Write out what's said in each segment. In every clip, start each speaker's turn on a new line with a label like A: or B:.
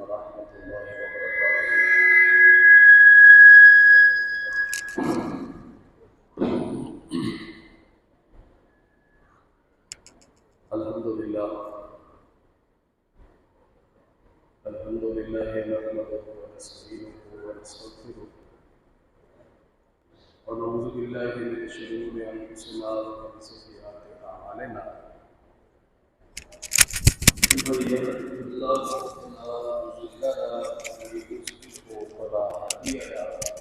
A: वरहमतुल्लाहि वबरकातुहू। अल्हम्दुलिल्लाह अल्हम्दुलिल्लाहि नहमदुहु व नस्तईनुहु व नस्तगफिरुह व नऊज़ु बिल्लाहि मिन शुरूरि अंफुसिना व मिन सय्यिआति अअमालिना। मन यहदिहिल्लाहु फला मुज़िल्ल लहु व मन युज़लिलहु फला हादिय लहु।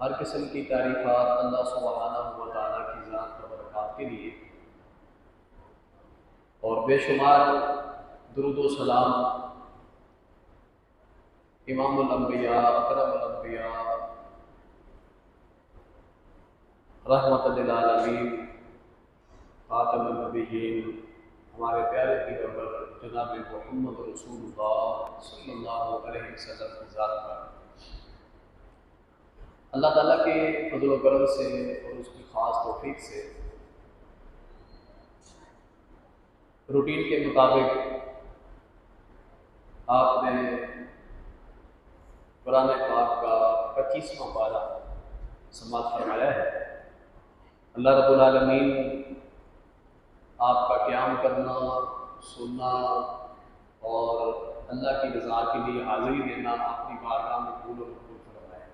A: हर किस्म की तारीफ़ात अल्लाह सुब्हानहु व तआला की ज़ात व बरकात के लिए और बेशुमार दुरूद व सलाम इमामुल अंबिया अकरमुल अंबिया रहमतुल लिल आलमीन खातमुन नबिय्यीन हमारे प्यारे पैगंबर जनाब मुहम्मद रसूलुल्लाह सल्लल्लाहु अलैहि वसल्लम की ज़ात पर अल्लाह ताला के फज़ल व करम से और उसकी ख़ास तौफ़ीक़ से रूटीन के मुताबिक आपने कुरान पाक का 25वां पारा समाअत फरमाया है। अल्लाह रब्बुल आलमीन आपका क़याम करना, सुनना और अल्लाह की रज़ा के लिए हाज़िरी देना अपनी बारगाह में कबूल व मंज़ूर फरमाए।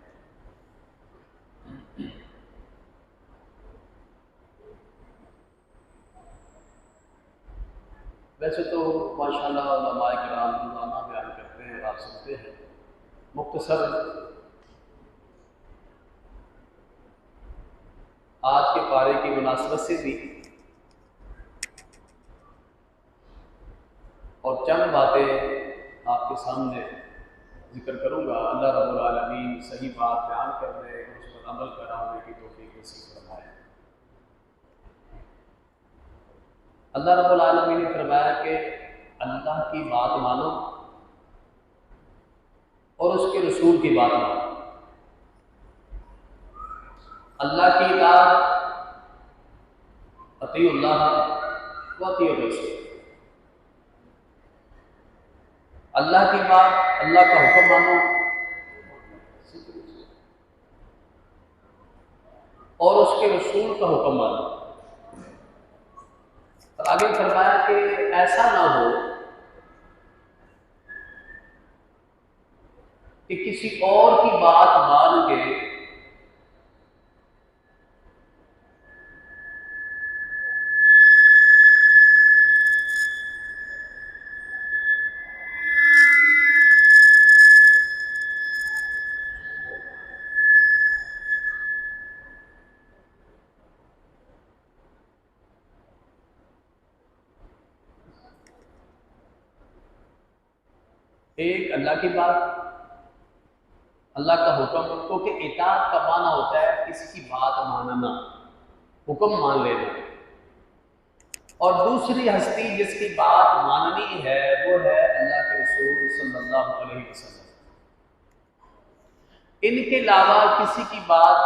A: वैसे तो माशाअल्लाह उलमाए किराम रोज़ाना बयान करते हैं, आप सुनते हैं। मुख्तसर आज के पारे की मुनासबत से भी और चंद बातें आपके सामने जिक्र करूँगा। अल्लाह रब्बुल आलमीन सही बात बयान करने और उस पर अमल कराने की तौफ़ीक़ नसीब फरमाए। अल्लाह रब्बुल आलमीन ने फरमाया कि अल्लाह की बात मानो और उसके रसूल की बात मानो। अल्लाह की इताअत अतीउल्लाह व अतीउर रसूल। अल्लाह की बात, अल्लाह का हुक्म मानो और उसके रसूल का हुक्म मानो। तो आगे फरमाया कि ऐसा ना हो कि किसी और की बात मान के एक अल्लाह की बात, अल्लाह का हुक्म, क्योंकि इताअत का माना होता है किसी की बात मानना, हुक्म मान लेना। और दूसरी हस्ती जिसकी बात माननी है वो है अल्लाह के रसूल सल्लल्लाहु अलैहि वसल्लम। इनके अलावा किसी की बात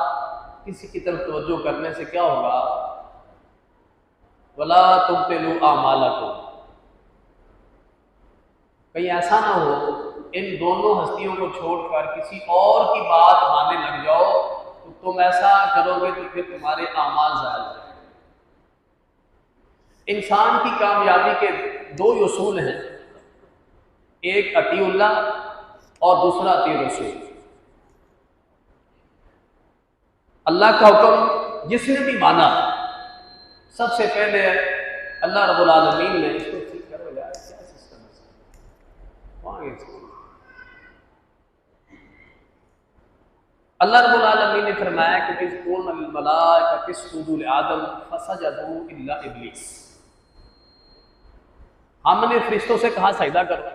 A: किसी की तरफ तवज्जो करने से क्या होगा? वला तुब्तिलू आमालकुम। कहीं ऐसा ना हो इन दोनों हस्तियों को छोड़कर किसी और की बात मानने लग जाओ, तो तुम ऐसा करोगे तो फिर तुम्हारे आमाल ज़ायल हो जाएंगे। इंसान की कामयाबी के दो उसूल हैं, एक अतीउल्लाह और दूसरा अतीउर रसूल। अल्लाह का हुक्म जिसने भी माना, सबसे पहले अल्लाह रब्बुल आलमीन ने इसको ठीक करो यार, क्या सिस्टम है अल्लाह रब्बुल आलमीन ने फरमाया कि इज़ क़ुलना लिल मलाइकति इसजुदू लिआदम फसजदू इल्ला इब्लीस। हमने फरिश्तों से कहा सजदा करो,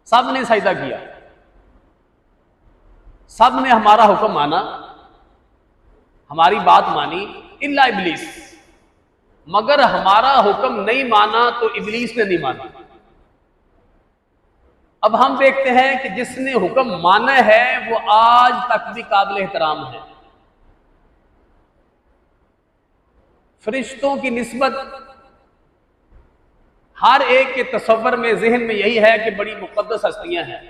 A: सब ने सजदा किया, सब ने हमारा हुक्म माना, हमारी बात मानी, इल्ला इब्लीस, मगर हमारा हुक्म नहीं माना तो इब्लीस ने नहीं माना। अब हम देखते हैं कि जिसने हुक्म माना है वो आज तक भी काबिल एहतराम है। फरिश्तों की निस्बत हर एक के तसव्वुर में, जहन में यही है कि बड़ी मुक़द्दस हस्तियां हैं।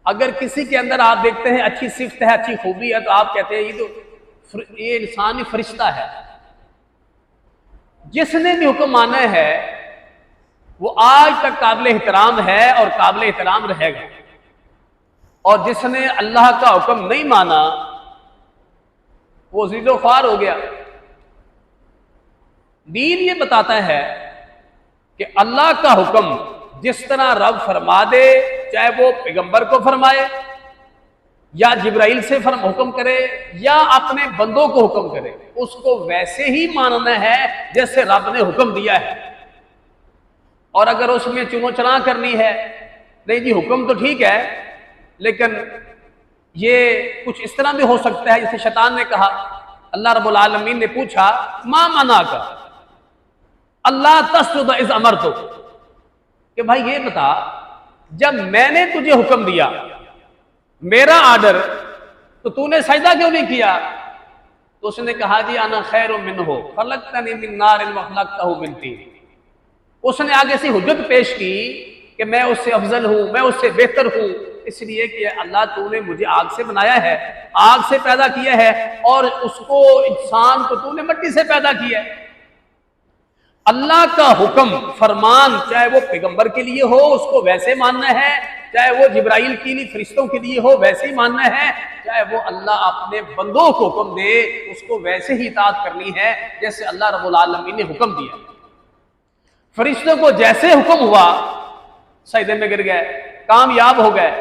A: अगर किसी के अंदर आप देखते हैं अच्छी सिफ्त है, अच्छी खूबी है, तो आप कहते हैं ये इंसान ही फरिश्ता है। जिसने भी हुक्म माना है वो आज तक काबिल एहतराम है और काबिल एहतराम रहेगा, और जिसने अल्लाह का हुक्म नहीं माना वो ज़िल्लो ख्वार हो गया। दीन ये बताता है कि अल्लाह का हुक्म जिस तरह रब फरमा दे, चाहे वो पैगंबर को फरमाए या जिब्राइल से हुक्म करे या अपने बंदों को हुक्म करे, उसको वैसे ही मानना है जैसे रब ने हुक्म दिया है। और अगर उसमें चुनो-चना करनी है, नहीं जी हुक्म तो ठीक है लेकिन ये कुछ इस तरह भी हो सकता है, जैसे शैतान ने कहा, अल्लाह रब्बुल आलमीन ने पूछा मा मना का अल्लाह तस्जुद इज़ अमरतु, कि भाई ये बता जब मैंने तुझे हुक्म दिया, मेरा आर्डर, तो तूने सजदा क्यों नहीं किया? तो उसने कहा जी अना खैरुम मिन्हु खलक़तनी मिन नारिन व खलक़तहु मिन तीन। उसने आगे से हुज्जत पेश की कि मैं उससे अफजल हूं, मैं उससे बेहतर हूं, इसलिए कि अल्लाह तूने मुझे आग से बनाया है, आग से पैदा किया है, और उसको इंसान को तूने मिट्टी से पैदा किया है। अल्लाह का हुक्म फरमान चाहे वो पैगंबर के लिए हो उसको वैसे मानना है, चाहे वो जिब्राइल के लिए फरिश्तों के लिए हो वैसे ही मानना है, चाहे वो अल्लाह अपने बंदों को हुक्म दे उसको वैसे ही इताअत करनी है जैसे अल्लाह रब्बुल आलमीन ने हुक्म दिया। फरिश्तों को जैसे हुक्म हुआ सजदे में गिर गए, कामयाब हो गए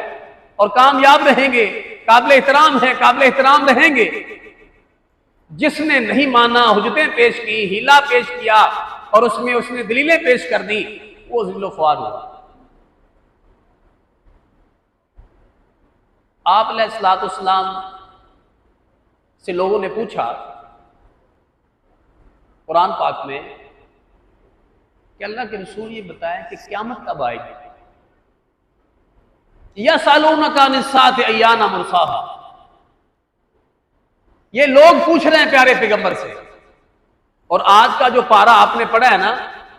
A: और कामयाब रहेंगे, काबिल एहतराम है, काबिल एहतराम रहेंगे। जिसने नहीं माना, हुज्जतें पेश की, हीला पेश किया और उसमें उसने दलीलें पेश कर दी, वो ज़िल्लो ख्वार हुआ। आप अलैहिस्सलाम से लोगों ने पूछा कुरान पाक में कि अल्लाह के रसूल ये बताएं कि क़यामत कब आएगी? यसअलूनका अनिस्साअति अय्याना मुर्साहा, ये लोग पूछ रहे हैं प्यारे पैगंबर से। और आज का जो पारा आपने पढ़ा है ना,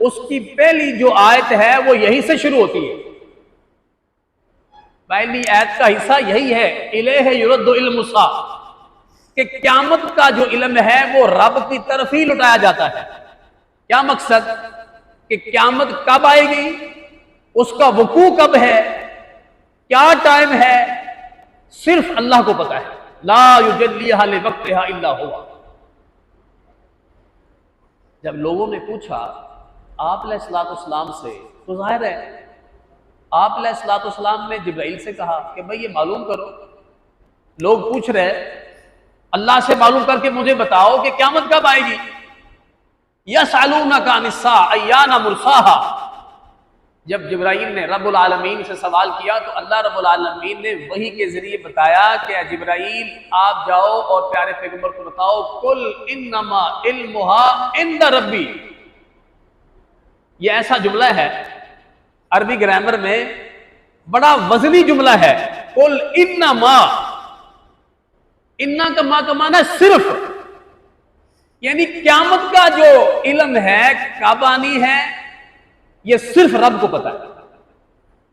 A: उसकी पहली जो आयत है वो यही से शुरू होती है। पहली आयत का हिस्सा यही है, इलैहि युरद्दु इल्मुसा, कि क़यामत का जो इल्म है वो रब की तरफ ही लुटाया जाता है। क्या मकसद? कि क़यामत कब आएगी, उसका वकू कब है, क्या टाइम है, सिर्फ अल्लाह को पता है। ला युजल्लिहा लिवक्तिहा इल्ला हुवा। जब लोगों ने पूछा आप अलैहिस्सलाम से, तो जाहिर है आप अलैहिस्सलाम ने जिब्राइल से कहा कि भाई ये मालूम करो, लोग पूछ रहे अल्लाह से मालूम करके मुझे बताओ कि क़यामत कब आएगी। यसअलूनका अनिस्साअ अय्याना मुर्साहा, जब जिब्राइल ने रब्बुल आलमीन से सवाल किया तो अल्लाह रब्बुल आलमीन ने वही के जरिए बताया कि जिब्राइल आप जाओ और प्यारे पैगंबर को बताओ, कुल इन्नमा इल्मुहा इंद रब्बी। ये ऐसा जुमला है अरबी ग्रामर में, बड़ा वजनी जुमला है। कुल इन्नमा, इन्ना का मा का माना सिर्फ, यानी क़यामत का जो इल्म है, कब आनी है, ये सिर्फ रब को पता है।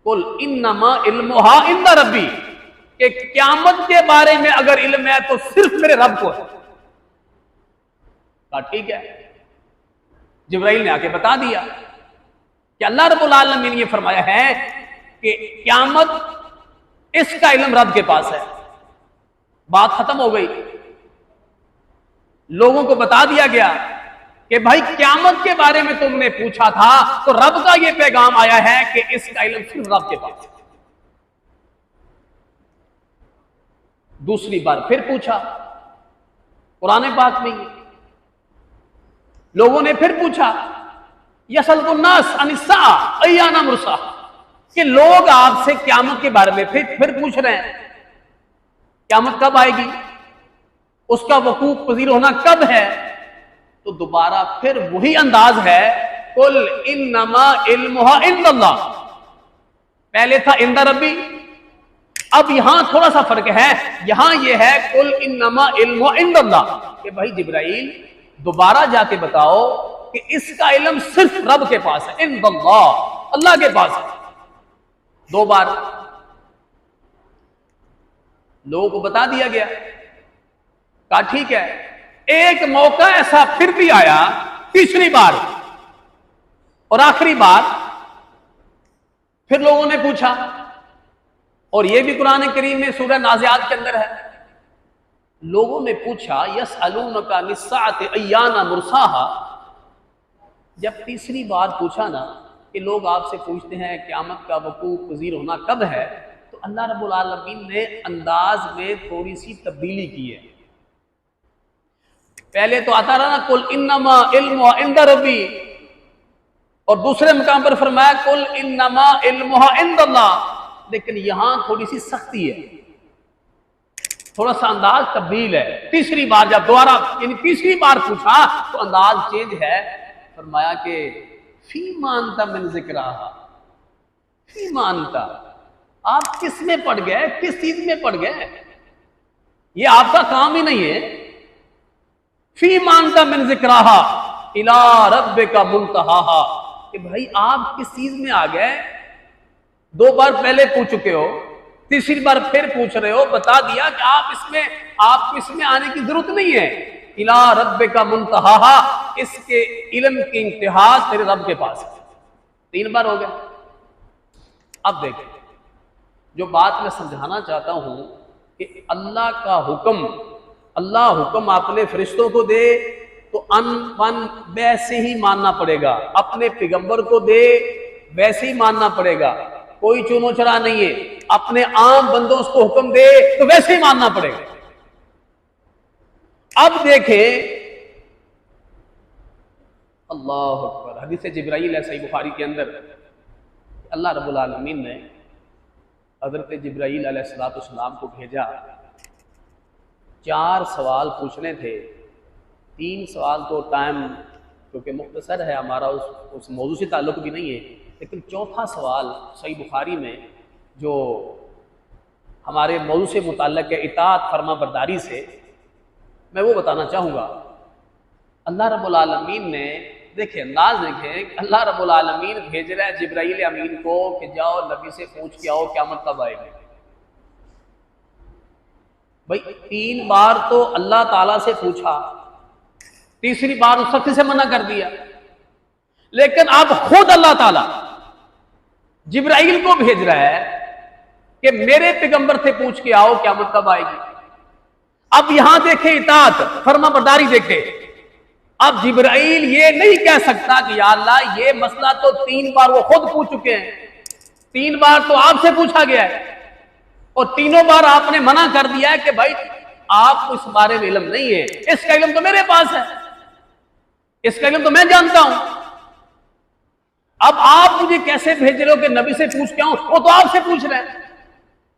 A: कुल इन्नमा इल्मुहा इंद रब्बी, कि क़यामत के बारे में अगर इल्म है तो सिर्फ मेरे रब को है। कहा ठीक है। जिब्राइल ने आके बता दिया कि अल्लाह रब्बुल आलमीन ने फरमाया है कि क़यामत इसका इल्म रब के पास है। बात खत्म हो गई। लोगों को बता दिया गया कि भाई क़यामत के बारे में तुमने पूछा था तो रब का यह पैगाम आया है कि इसका इल्म सिर्फ रब के पास है। दूसरी बार फिर पूछा कुरान पाक में, लोगों ने फिर पूछा यसअलुन्नास अनिस्सा अय्याना मुर्सा, कि लोग आपसे क़यामत के बारे में फिर पूछ रहे हैं क़यामत कब आएगी, उसका वकूफ पजीर होना कब है। तो दोबारा फिर वही अंदाज है, कुल इन्नमा इल्मुहा इंदल्लाह। पहले था इंदा रब्बी, अब यहां थोड़ा सा फर्क है, यहां यह है कुल इन्नमा इल्मुहा इंदल्लाह, कि भाई जिब्राइल दोबारा जाके बताओ कि इसका इल्म सिर्फ रब के पास है, इंदल्लाह, अल्लाह के पास है। 2 बार लोगों को बता दिया गया, कहा ठीक है। एक मौका ऐसा फिर भी आया, तीसरी बार और आखिरी बार, फिर लोगों ने पूछा, और यह भी कुरान करीम में सूरह नाज़ियात के अंदर है। लोगों ने पूछा यसअलूनका अनिस्साअति अय्याना मुर्साहा। जब तीसरी बार पूछा ना कि लोग आपसे पूछते हैं क़यामत का वकूफ पजीर होना कब है, तो अल्लाह रब्बुल आलमीन ने अंदाज में थोड़ी सी तब्दीली की है। पहले तो आता रहा ना कुल इन्नमा इल्मुहा इंदा रब्बी, और दूसरे मुकाम पर फरमाया कुल इन्नमा इल्मुहा इंदल्लाह। लेकिन यहां थोड़ी सी सख्ती है, थोड़ा सा अंदाज तब्दील है। तीसरी बार जब दोबारा यानी तीसरी बार पूछा तो अंदाज चेंज है, फरमाया कि फी मानता मिन ज़िक्राहा, फी मानता, आप किस में पड़ गए, किस चीज में पड़ गए, ये आपका काम ही नहीं है। फी मानता मिन ज़िक्राहा इला रब्बिका मुंतहाहा, कि भाई आप किस चीज में आ गए। 2 बार पहले पूछ चुके हो, तीसरी बार फिर पूछ रहे हो, बता दिया कि आपको इसमें आने की जरूरत नहीं है। इला रब्बिका मुंतहाहा, इसके इल्म की इंतहा तेरे रब के पास है। 3 बार हो गया। अब देखें, जो बात मैं समझाना चाहता हूं कि अल्लाह का हुक्म, अल्लाह हुक्म अपने फरिश्तों को दे तो अन वैसे ही मानना पड़ेगा, अपने पैगंबर को दे वैसे ही मानना पड़ेगा, कोई चुनो चढ़ा नहीं है। अपने आम बंदों को हुक्म दे तो वैसे ही मानना पड़ेगा। अब देखें, अल्लाह अकबर, हदीस जिब्राइल है सही बुखारी के अंदर, अल्लाह रब्बुल आलमीन ने हजरत जिब्राइल अलैहिस्सलाम को भेजा। 4 सवाल पूछने थे, 3 सवाल तो टाइम क्योंकि मुख्तसर है हमारा, उस मौजू से ताल्लुक भी नहीं है, लेकिन 4था सवाल सही बुखारी में जो हमारे मौजू से मुताल्लिक़ है, इताअत फरमा बरदारी से, मैं वो बताना चाहूँगा। अल्लाह रब्बुल आलमीन ने, देखिए अंदाज देखें, अल्लाह रब्बुल आलमीन भेज रहा है जिब्राइल अमीन को कि जाओ नबी से पूछ के आओ क़यामत कब आएगी। भाई 3 बार तो अल्लाह ताला से पूछा, तीसरी बार उस सख्ती से मना कर दिया, लेकिन अब खुद अल्लाह ताला जिब्राइल को भेज रहा है कि मेरे पैगंबर से पूछ के आओ क़यामत कब आएगी। अब यहां देखे इताअत फरमा बरदारी देखे। अब जिब्राइल ये नहीं कह सकता कि या अल्लाह ये मसला तो 3 बार वो खुद पूछ चुके हैं, 3 बार तो आपसे पूछा गया है और तीनों बार आपने मना कर दिया है कि भाई आपको इस बारे में इल्म नहीं है, इसका इल्म तो मेरे पास है, इसका इल्म तो मैं जानता हूं। अब आप मुझे कैसे भेज रहे हो कि नबी से पूछ के आऊं, वो तो आपसे पूछ रहे हैं,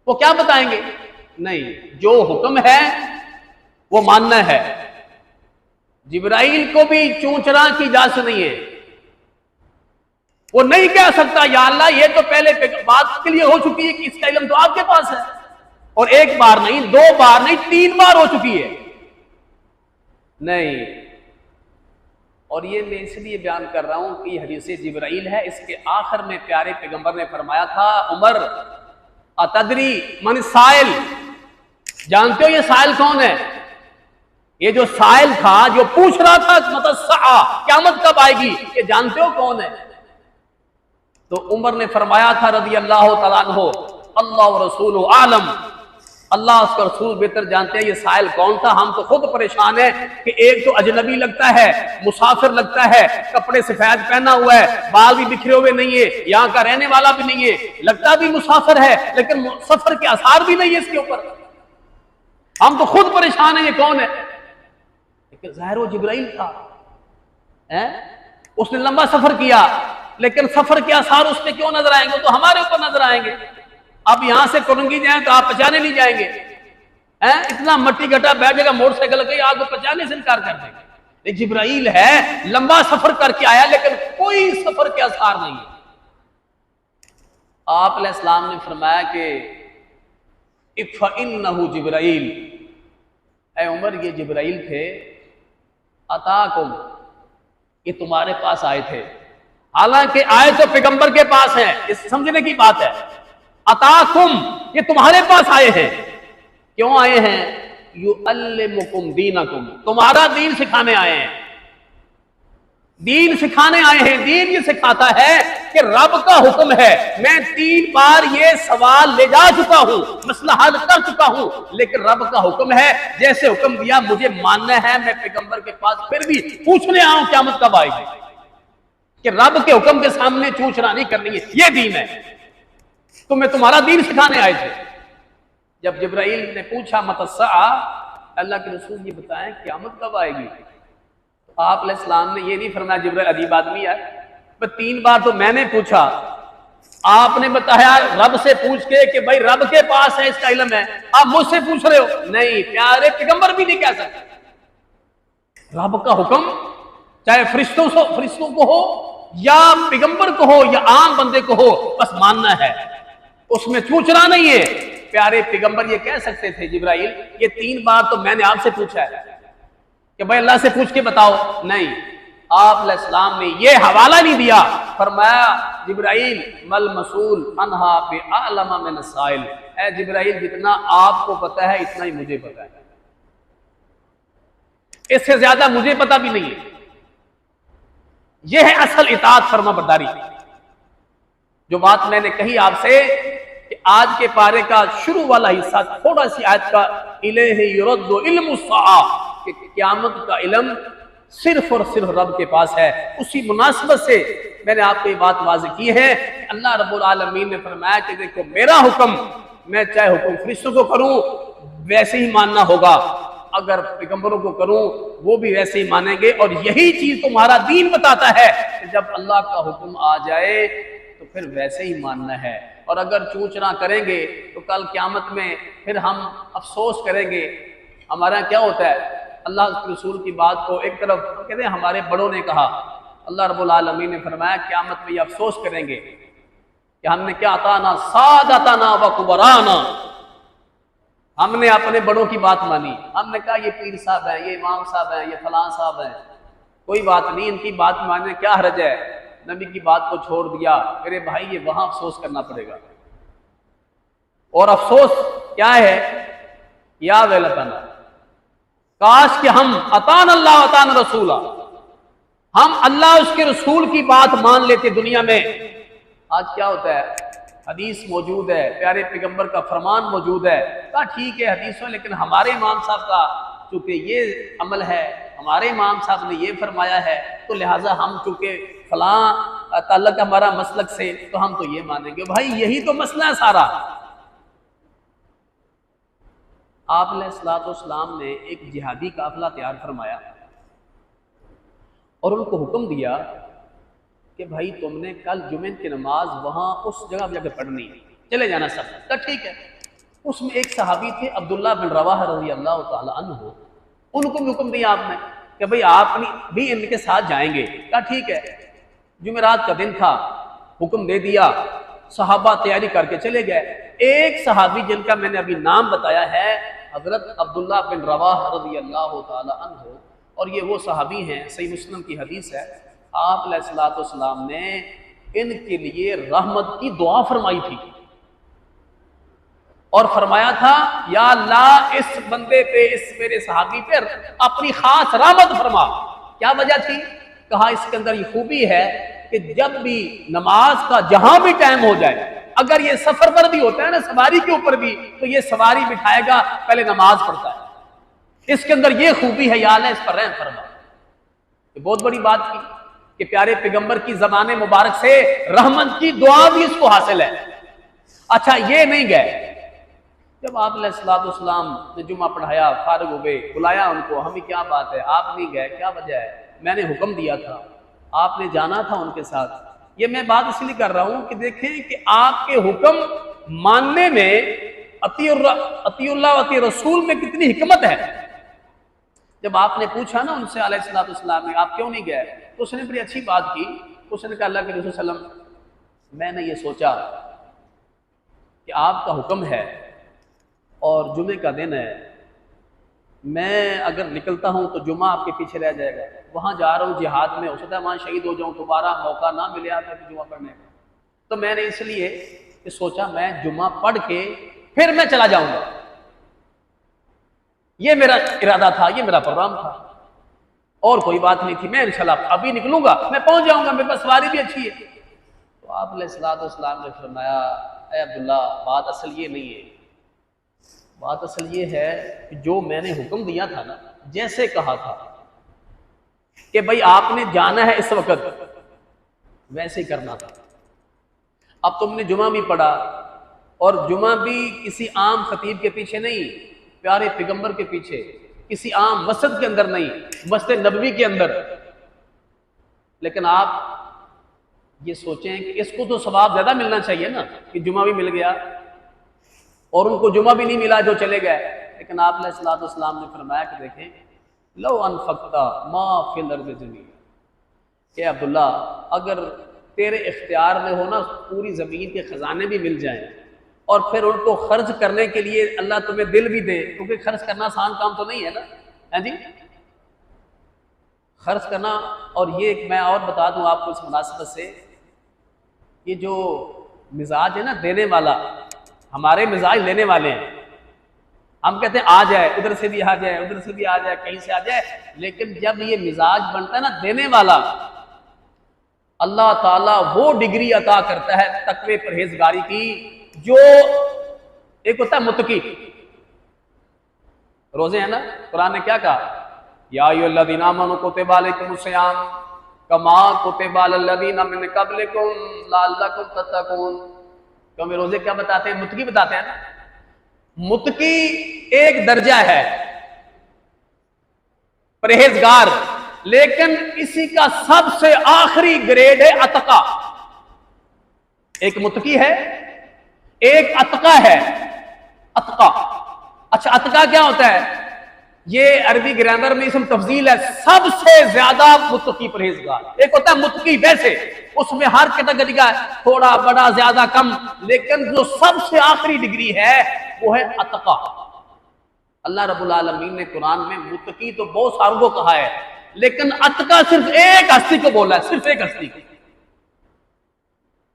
A: वो क्या बताएंगे। नहीं, जो हुक्म है वो मानना है। जिब्राइल को भी चूंचरा की इजाजत नहीं है, वो नहीं कह सकता या अल्लाह ये तो पहले बात के लिए हो चुकी है कि इसका इल्म तो आपके पास है, और 1 बार नहीं, 2 बार नहीं, 3 बार हो चुकी है। नहीं, और ये मैं इसलिए बयान कर रहा हूं कि हदीस जिब्राइल है, इसके आखिर में प्यारे पैगंबर ने फरमाया था, उमर अतदरी मन साइल, जानते हो ये साइल कौन है। ये जो साइल था, जो पूछ रहा था मतस्सा क़यामत कब आएगी, ये जानते हो कौन है। तो उमर ने फरमाया था रज़ी अल्लाह तआला अन्हु, अल्लाह व रसूलु आलम, अल्लाह उसका रसूल बेहतर जानते हैं ये साइल कौन था। हम तो खुद परेशान है कि एक तो अजनबी लगता है, मुसाफिर लगता है, कपड़े सफेद पहना हुआ है, बाल भी बिखरे हुए नहीं है, यहाँ का रहने वाला भी नहीं है, लगता भी मुसाफिर है लेकिन सफर के आसार भी नहीं है इसके ऊपर। हम तो खुद परेशान है ये कौन है, लेकिन जाहिर वो जिब्राइल था। उसने लंबा सफर किया, लेकिन सफर के आसार उस पर क्यों नजर आएंगे? तो हमारे ऊपर नजर आएंगे। अब यहां से कुरंगी जाए तो आप पहचाने नहीं जाएंगे, हैं? इतना मट्टी गड्ढा बैठेगा, मोटरसाइकिल गई, आपको पहचाने से इनकार कर देंगे। ये जिब्राइल है, लंबा सफर करके आया, लेकिन कोई सफर के आसार नहीं है। आप अलैहिस्सलाम ने फरमाया कि इफ़इन्नहु जिब्राइल, ऐ उमर ये जिब्राइल थे, अताकुम, ये तुम्हारे पास आए थे। हालांकि आए तो पैगंबर के पास है, इस समझने की बात है। अताकुम, ये तुम्हारे पास आए हैं। क्यों आए हैं? युअल्लिमुकुम दीनकुम, तुम्हारा दीन सिखाने आए हैं। दीन सिखाने आए हैं। दीन ये सिखाता है कि रब का हुक्म है। मैं 3 बार ये सवाल ले जा चुका हूं, मसला हल कर चुका हूं, लेकिन रब का हुक्म है, जैसे हुक्म दिया मुझे मानना है। मैं पैगंबर के पास फिर भी पूछने आऊं क़यामत कब आएगी, कि रब के हुक्म के सामने चूचना नहीं करनी है, ये दीन है। तो मैं तुम्हारा दीन सिखाने आए थे। जब जिब्राइल ने पूछा मतस्सा, अल्लाह के रसूल ये बताएं क़यामत कब आएगी, तो आप अलैहिस्सलाम ने ये नहीं फरमाया जिब्राइल अजीब आदमी है, पर 3 बार तो मैंने पूछा, आपने बताया रब से पूछ के कि भाई रब के पास है, इसका इल्म है, आप मुझसे पूछ रहे हो। नहीं, प्यारे पैगंबर भी नहीं कह सकते। रब का हुक्म चाहे फरिश्तों को हो या पैगंबर को हो या आम बंदे को हो, बस मानना है, उसमें चूचना नहीं है। प्यारे पैगंबर ये कह सकते थे जिब्राइल ये 3 बार तो मैंने आपसे पूछा है कि भाई अल्लाह से पूछ के बताओ। नहीं, आप अलैहिस्सलाम ने ये हवाला नहीं दिया। फरमाया जिब्राइल मल मसूल अनहा बि अअलम मिन साइल, ऐ जिब्राइल जितना आपको पता है इतना ही मुझे पता है, इससे ज्यादा मुझे पता भी नहीं है। यह है असल इताअत फरमा बरदारी। जो बात मैंने कही आपसे कि आज के पारे का शुरू वाला हिस्सा थोड़ा सी आयत का इलैहि युरद्दु इल्मुस्साआ, कि क़यामत का इल्म सिर्फ और सिर्फ रब के पास है। उसी मुनासिबत से मैंने आपको ये बात वाज़ेह की है कि अल्लाह रब्बुल आलमीन ने फरमाया कि देखो मेरा हुक्म, मैं चाहे हुक्म फरिश्तों को करूं वैसे ही मानना होगा, अगर पैगंबरों को करूं वो भी वैसे ही मानेंगे। और यही चीज तुम्हारा दीन बताता है कि जब अल्लाह का हुक्म आ जाए तो फिर वैसे ही मानना है। और अगर चूचना करेंगे तो कल क़यामत में फिर हम अफसोस करेंगे। हमारा क्या होता है, अल्लाह के रसूल की बात को एक तरफ कहते हैं हमारे बड़ों ने कहा, अल्लाह रब्बुल आलमीन ने फरमाया क़यामत में ये अफसोस करेंगे कि हमने क्या अताना सादतना व कुबराना, हमने अपने बड़ों की बात मानी। हमने कहा ये पीर साहब है, ये इमाम साहब है, ये फलां साहब है, कोई बात नहीं, इनकी बात मानने क्या हर्ज है। नबी की बात को छोड़ दिया, मेरे भाई ये वहां अफसोस करना पड़ेगा। और अफसोस क्या है, या वेलतना, काश कि हम अतान अल्लाह अतान रसूला, हम अल्लाह उसके रसूल की बात मान लेते दुनिया में। आज क्या होता है, हदीस मौजूद है, प्यारे पैगंबर का फरमान मौजूद है, कहा ठीक है हदीस में, लेकिन हमारे इमाम साहब का चूंकि ये अमल है, हमारे इमाम साहब ने ये फरमाया है, तो लिहाजा हम चूंकि फलां ताल्लुक हमारा मसलक से, तो हम तो ये मानेंगे। भाई यही तो मसला है सारा। आप अलैहिस्सलाम ने एक जिहादी काफिला तैयार फरमाया और उनको हुक्म दिया कि भाई तुमने कल जुमे की नमाज वहां उस जगह पर जाकर पढ़नी, चले जाना सब। तो ठीक है। उसमें एक सहाबी थे अब्दुल्लाह बिन रवाह रज़ी अल्लाह तआला अन्हु, उनको भी हुक्म दिया आपने कि भाई आप भी इनके साथ जाएंगे। कहा ठीक है। जुमेरात का दिन था, हुक्म दे दिया, सहाबा तैयारी करके चले गए। एक सहाबी जिनका मैंने अभी नाम बताया है हजरत अब्दुल्लाह बिन रवाह रज़ी अल्लाह तआला अन्हु, और ये वो सहाबी हैं, सही मुस्लिम की हदीस है, आप अलैहिस्सलाम ने इनके लिए रहमत की दुआ फरमाई थी और फरमाया था या अल्लाह इस बंदे पे, इस मेरे सहाबी पे अपनी खास रहमत फरमा। क्या वजह थी? कहा इसके अंदर ये खूबी है कि जब भी नमाज का जहां भी टाइम हो जाए, अगर ये सफर पर भी होता है ना, सवारी के ऊपर भी, तो ये सवारी बिठाएगा, पहले नमाज पढ़ता है। इसके अंदर ये खूबी है, या अल्लाह इस पर रहम फरमा। ये बहुत बड़ी बात की कि प्यारे पैगंबर की ज़बान मुबारक से रहमत की दुआ भी इसको हासिल है। अच्छा, ये नहीं गए। जब आप अलैहिस्सलाम ने जुमा पढ़ाया, फारिग हो गए, बुलाया उनको, हमें क्या बात है, आप नहीं गए, क्या वजह है? मैंने हुक्म दिया था, आपने जाना था उनके साथ। ये मैं बात इसलिए कर रहा हूं कि देखें कि आपके हुक्म मानने में अतीउल्लाह अती रसूल में कितनी हिकमत है। जब आपने पूछा ना उनसे अलैहिस्सलाम ने आप क्यों नहीं गए, तो उसने बड़ी अच्छी बात की। उसने कहा अल्लाह के रसूल सल्लल्लाहु अलैहि वसल्लम, मैंने ये सोचा कि आपका हुक्म है और जुमे का दिन है, मैं अगर निकलता हूं तो जुमा आपके पीछे रह जाएगा, वहां जा रहा हूं जिहाद में, हो सकता है वहां शहीद हो जाऊं, दोबारा मौका ना मिले आता कि जुमा पढ़ने का। तो मैंने इसलिए सोचा मैं जुमा पढ़ के फिर मैं चला जाऊंगा। ये मेरा इरादा था, ये मेरा प्रोग्राम था, और कोई बात नहीं थी। मैं इंशाल्लाह अभी निकलूंगा, मैं पहुंच जाऊंगा, मेरे पास सवारी भी अच्छी है। तो आप अलैहिस्सलाम ने फरमाया, ऐ अब्दुल्ला, बात असल ये नहीं है, बात असल ये है कि जो मैंने हुक्म दिया था ना, जैसे कहा था कि भाई आपने जाना है इस वक्त, वैसे ही करना था। अब तुमने जुमा भी पढ़ा, और जुमा भी किसी आम खतीब के पीछे नहीं, प्यारे पैगंबर के पीछे, किसी आम मस्जिद के अंदर नहीं, मस्जिद नबवी के अंदर। लेकिन आप ये सोचें कि इसको तो सवाब ज्यादा मिलना चाहिए ना, कि जुमा भी मिल गया और उनको जुमा भी नहीं मिला जो चले गए। लेकिन आप अलैहिस्सलाम ने फरमाया कि देखें, लो अनफक्ता मा फिल अर्द जमीन, कि अब्दुल्ला अगर तेरे इख्तियार में हो ना, पूरी ज़मीन के ख़जाने भी मिल जाएं और फिर उनको खर्च करने के लिए अल्लाह तुम्हें दिल भी दे, क्योंकि खर्च करना आसान काम तो नहीं है ना, है जी, खर्च करना। और ये मैं और बता दूं आपको इस मुनासिबत से, ये जो मिजाज है ना देने वाला, हमारे मिजाज लेने वाले हैं। हम कहते हैं आ जाए, उधर से भी आ जाए, उधर से भी आ जाए, कहीं से आ जाए। लेकिन जब ये मिजाज बनता है ना देने वाला, अल्लाह ताला वो डिग्री अता करता है तकवे परहेजगारी की, जो एक होता है मुत्तकी। रोजे है ना, कुरान ने क्या कहा, या अय्युहल्लज़ीना आमनू कुतिबा अलैकुमुस्सियाम कमा कुतिबा अलल्लज़ीना मिन क़ब्लिकुम लअल्लकुम तत्तक़ून। तो हमें रोजे क्या बताते हैं, मुत्तकी बताते हैं ना। मुत्तकी एक दर्जा है, परहेजगार, लेकिन इसी का सबसे आखिरी ग्रेड है अतका। एक मुत्तकी है, एक अतका है। अतका, अच्छा अतका क्या होता है, ये अरबी ग्रामर में इसम तफजील है, सबसे ज्यादा मुत्तकी परहेजगार। एक होता है मुत्तकी, वैसे उसमें हर कैटेगरी का थोड़ा बड़ा ज्यादा कम, लेकिन जो सबसे आखिरी डिग्री है वो है अतका। अल्लाह रब्बुल आलमीन ने कुरान में मुत्तकी तो बहुत सारों को कहा है, लेकिन अतका सिर्फ एक हस्ती को बोला है, सिर्फ एक हस्ती को।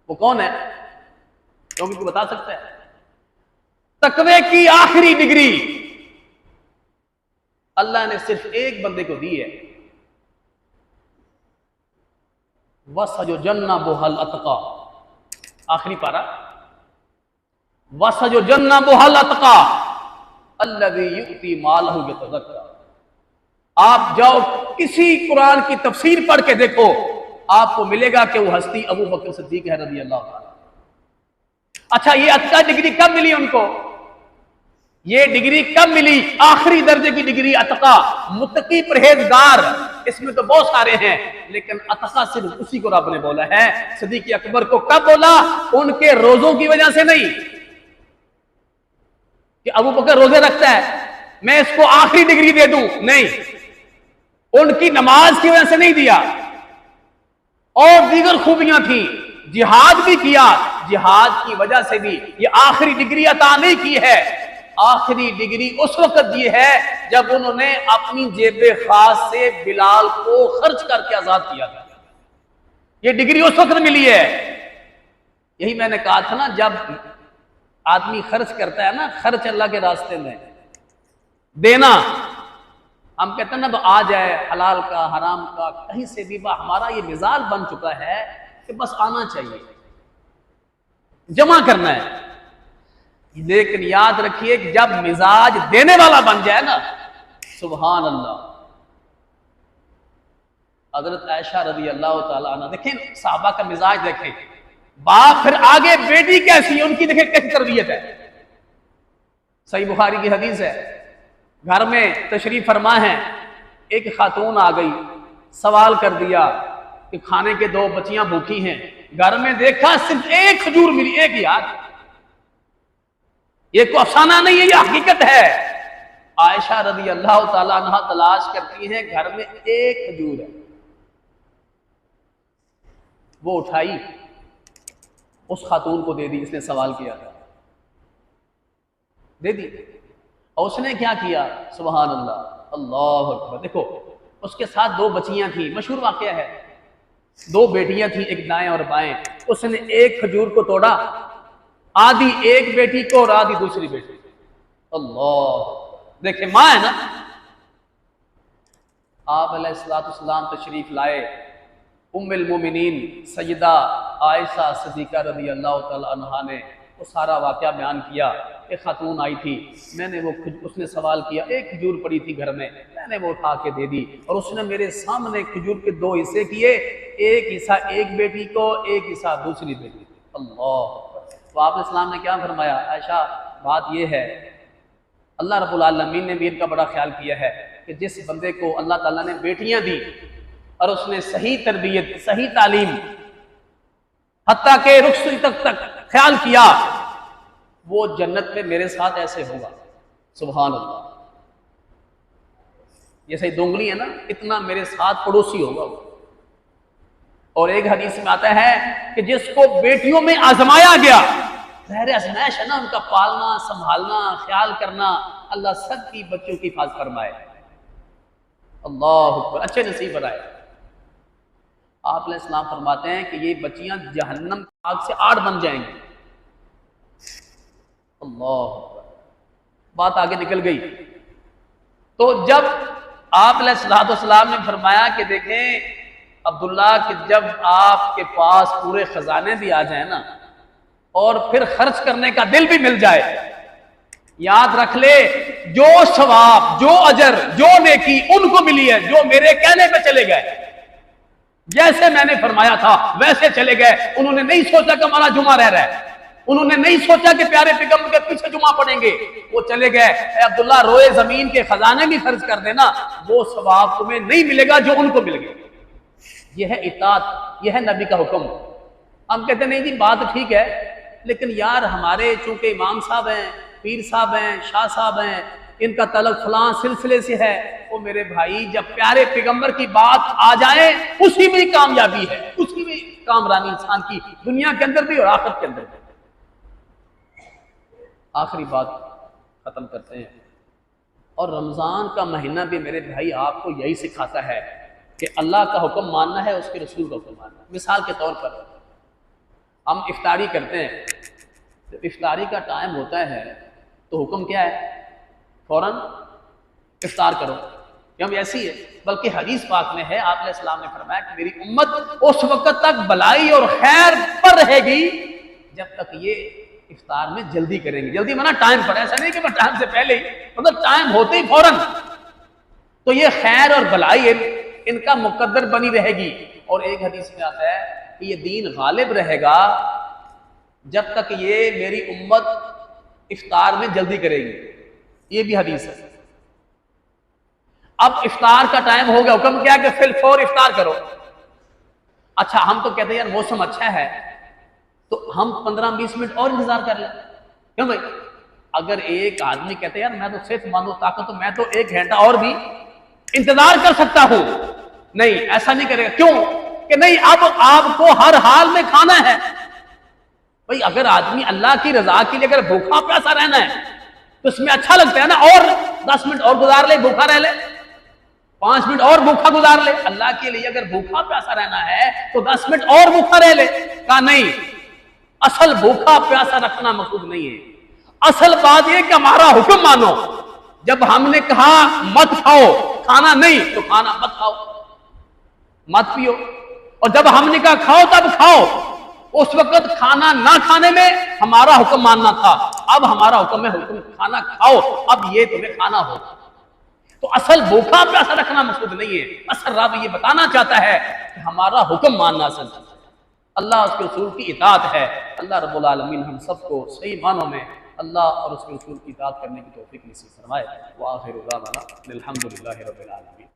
A: वो कौन है, क्योंकि तू बता सकता है? तकवे की आखिरी डिग्री अल्लाह ने सिर्फ एक बंदे को दी है, वसजो जन्ना बोहल अतका। आखिरी पारा, वसजो जन्ना बोहल अतका अल्लज़ी युती मालहु यतज़क्का। आप जाओ किसी कुरान की तफसीर पढ़ के देखो, आपको मिलेगा कि वो हस्ती अबू बकर सिद्दीक है रज़ी अल्लाह ताला। अच्छा, ये अतका डिग्री कब मिली उनको, ये डिग्री कब मिली, आखिरी दर्जे की डिग्री अतका। मुत्तकी परहेजगार इसमें तो बहुत सारे हैं, लेकिन अतका सिर्फ उसी को रब ने बोला है। सिद्दीक अकबर को कब बोला, उनके रोजों की वजह से नहीं कि अबू बकर रोजे रखता है मैं इसको आखिरी डिग्री दे दूं, नहीं, उनकी नमाज की वजह से नहीं दिया, और दीगर खूबियां थी, जिहाद भी किया, जिहाद की वजह से भी ये आखिरी डिग्री अता नहीं की है। आखिरी डिग्री उस वक्त दी है जब उन्होंने अपनी जेबे खास से बिलाल को खर्च करके आजाद किया था। ये डिग्री उस वक्त मिली है। यही मैंने कहा था ना, जब आदमी खर्च करता है ना, खर्च अल्लाह के रास्ते में देना, हम कहते हैं ना तो आ जाए हलाल का हराम का कहीं से भी, हमारा ये मिजाज बन चुका है कि बस आना चाहिए, जमा करना है। लेकिन याद रखिए कि जब मिजाज देने वाला बन जाए ना, सुभान अल्लाह। हजरत आयशा रज़ी अल्लाह ताला अन्हा, देखें साहबा का मिजाज देखें, बाप फिर आगे बेटी कैसी है उनकी देखें कैसी तरबियत है। सही बुखारी की हदीस है, घर में तशरीफ फरमा है, एक खातून आ गई, सवाल कर दिया कि खाने के 2 बच्चियां भूखी हैं, घर में देखा सिर्फ एक खजूर मिली, एक यार। ये कोई अफसाना नहीं है, ये हकीकत है। आयशा रज़ी अल्लाह ताला अन्हा तलाश करती हैं, घर में एक खजूर है। वो उठाई, उस खातून को दे दी, इसने सवाल किया था, दे दी। और उसने क्या किया, सुभान अल्लाह, अल्लाह अकबर। देखो, उसके साथ 2 बच्चियां थी, मशहूर वाकया है, 2 बेटियां थी, एक दाएं और बाएं। उसने एक खजूर को तोड़ा, आधी एक बेटी को और आधी दूसरी बेटी को। अल्लाह, देखे मां है ना। आप अलैहिस्सलाम तशरीफ लाए, उम्मुल मोमिनीन सैयदा आयशा सिद्दीका रज़ी अल्लाह तआला अन्हा ने वो सारा वाक़या बयान किया। एक खातून आई थी, मैंने वो उसने सवाल किया, एक खजूर पड़ी थी घर में, मैंने वो उठा के दे दी और उसने मेरे सामने खजूर के 2 हिस्से किए, एक हिस्सा एक बेटी को, एक हिस्सा दूसरी बेटी को। अल्लाह। तो आप इस्लाम ने क्या फरमाया, आयशा बात यह है, अल्लाह रब्बुल आलमीन ने भी इनका बड़ा ख्याल किया है कि जिस बंदे को अल्लाह ताला ने बेटियां दी और उसने सही तरबियत, सही तालीम, हत्ता के रुखसती तक ख्याल किया, वो जन्नत में मेरे साथ ऐसे होगा। सुभान अल्लाह। ये सही दोंगली है ना, इतना मेरे साथ पड़ोसी होगा। और एक हदीस में आता है कि जिसको बेटियों में आजमाया गया, ज़ाहिर आजमाइश है ना, उनका पालना, संभालना, ख्याल करना, अल्लाह सबकी बच्चों की हिफाजत फरमाए। अल्लाह अकबर, अच्छे नसीब बनाए। आप अलैहिस्सलाम फरमाते हैं कि ये बच्चियां जहन्नम आग से 8 बन जाएंगी। अल्लाह, बात आगे निकल गई। तो जब आप अलैहिस्सलाम ने फरमाया कि देखें अब्दुल्ला, कि जब आपके पास पूरे खजाने भी आ जाए ना और फिर खर्च करने का दिल भी मिल जाए, याद रख ले, जो सवाब, जो अजर, जो नेकी उनको मिली है जो मेरे कहने पे चले गए। जैसे मैंने फरमाया था वैसे चले गए। उन्होंने नहीं सोचा कि हमारा जुमा रह रहा है, उन्होंने नहीं सोचा कि प्यारे पैगंबर के पीछे जुमा पढ़ेंगे, वो चले गए। अब्दुल्ला, रोए जमीन के खजाने भी खर्च कर देना, वो सवाब तुम्हें नहीं मिलेगा जो उनको मिल गया। यह है इताअत, यह है नबी का हुक्म। हम कहते नहीं जी बात ठीक है, लेकिन यार हमारे चूंकि इमाम साहब हैं, पीर साहब हैं, शाह साहब हैं, इनका तलब फलां सिलसिले से है। वो मेरे भाई, जब प्यारे पैगंबर की बात आ जाए उसी में कामयाबी है, उसी में कामरानी इंसान की, दुनिया के अंदर भी और आखिरत के अंदर भी। आखिरी बात खत्म करते हैं। और रमजान का महीना भी मेरे भाई आपको यही सिखाता है कि अल्लाह का हुक्म मानना है, उसके रसूल का हुक्म मानना है। मिसाल के तौर पर हम इफ्तारी करते हैं, तो इफ्तारी का टाइम होता है तो हुक्म क्या है, फौरन इफ्तार करो। हम ऐसी है, बल्कि हदीस पाक में है, आप अलैहिस्सलाम ने फरमाया कि मेरी उम्मत उस वक्त तक भलाई और खैर पर रहेगी जब तक ये इफ्तार में जल्दी करेंगे। जल्दी माना टाइम पर, ऐसा नहीं कि मैं टाइम से पहले ही, मतलब टाइम होते ही फौरन। तो ये खैर और भलाई इनका मुकद्दर बनी रहेगी। और एक हदीस में आता है कि ये दीन गालिब रहेगा जब तक ये मेरी उम्मत इफ्तार में जल्दी करेगी। ये भी हदीस है। अब इफ्तार का टाइम हो गया, हुक्म क्या है कि फिल फौर इफ्तार करो। अच्छा, हम तो कहते हैं यार मौसम अच्छा है तो हम 15-20 मिनट और इंतजार कर लें, क्यों भाई? अगर एक आदमी कहते हैं यार मैं तो सेहतमंद हूं, ताकत, तो मैं तो 1 घंटा और भी इंतजार कर सकता हूं, नहीं, ऐसा नहीं करेगा। क्यों? कि नहीं, अब आपको हर हाल में खाना है। भाई अगर आदमी अल्लाह की रजा के लिए अगर भूखा प्यासा रहना है तो इसमें अच्छा लगता है ना, और 10 मिनट और गुजार ले, भूखा रह ले, 5 मिनट और भूखा गुजार ले। अल्लाह के लिए अगर भूखा प्यासा रहना है तो 10 मिनट और भूखा रह ले। कहा नहीं, असल भूखा प्यासा रखना मकसूद नहीं है। असल बात यह कि हमारा हुक्म मानो। जब हमने कहा मत खाओ, खाना नहीं, तो खाना मत खाओ, मत पियो। और जब हमने कहा खाओ तब खाओ, उस वक्त खाना ना खाने में हमारा हुक्म मानना था। अब हमारा हुक्म है हुक्म खाना खाओ, अब ये तुम्हें खाना हो। तो असल भूखा प्यासा रखना मकसूद नहीं है। असल रब ये बताना चाहता है कि हमारा हुक्म मानना असल है, अल्लाह उसके रसूल की इताअत है। अल्लाह रब्बुल आलमीन हम सबको सही मानों में अल्लाह और उसके रसूल की इताअत करने की तौफीक नसीब फरमाए। व आखिरु दावाना अल्हम्दुलिल्लाहि रब्बिल आलमीन।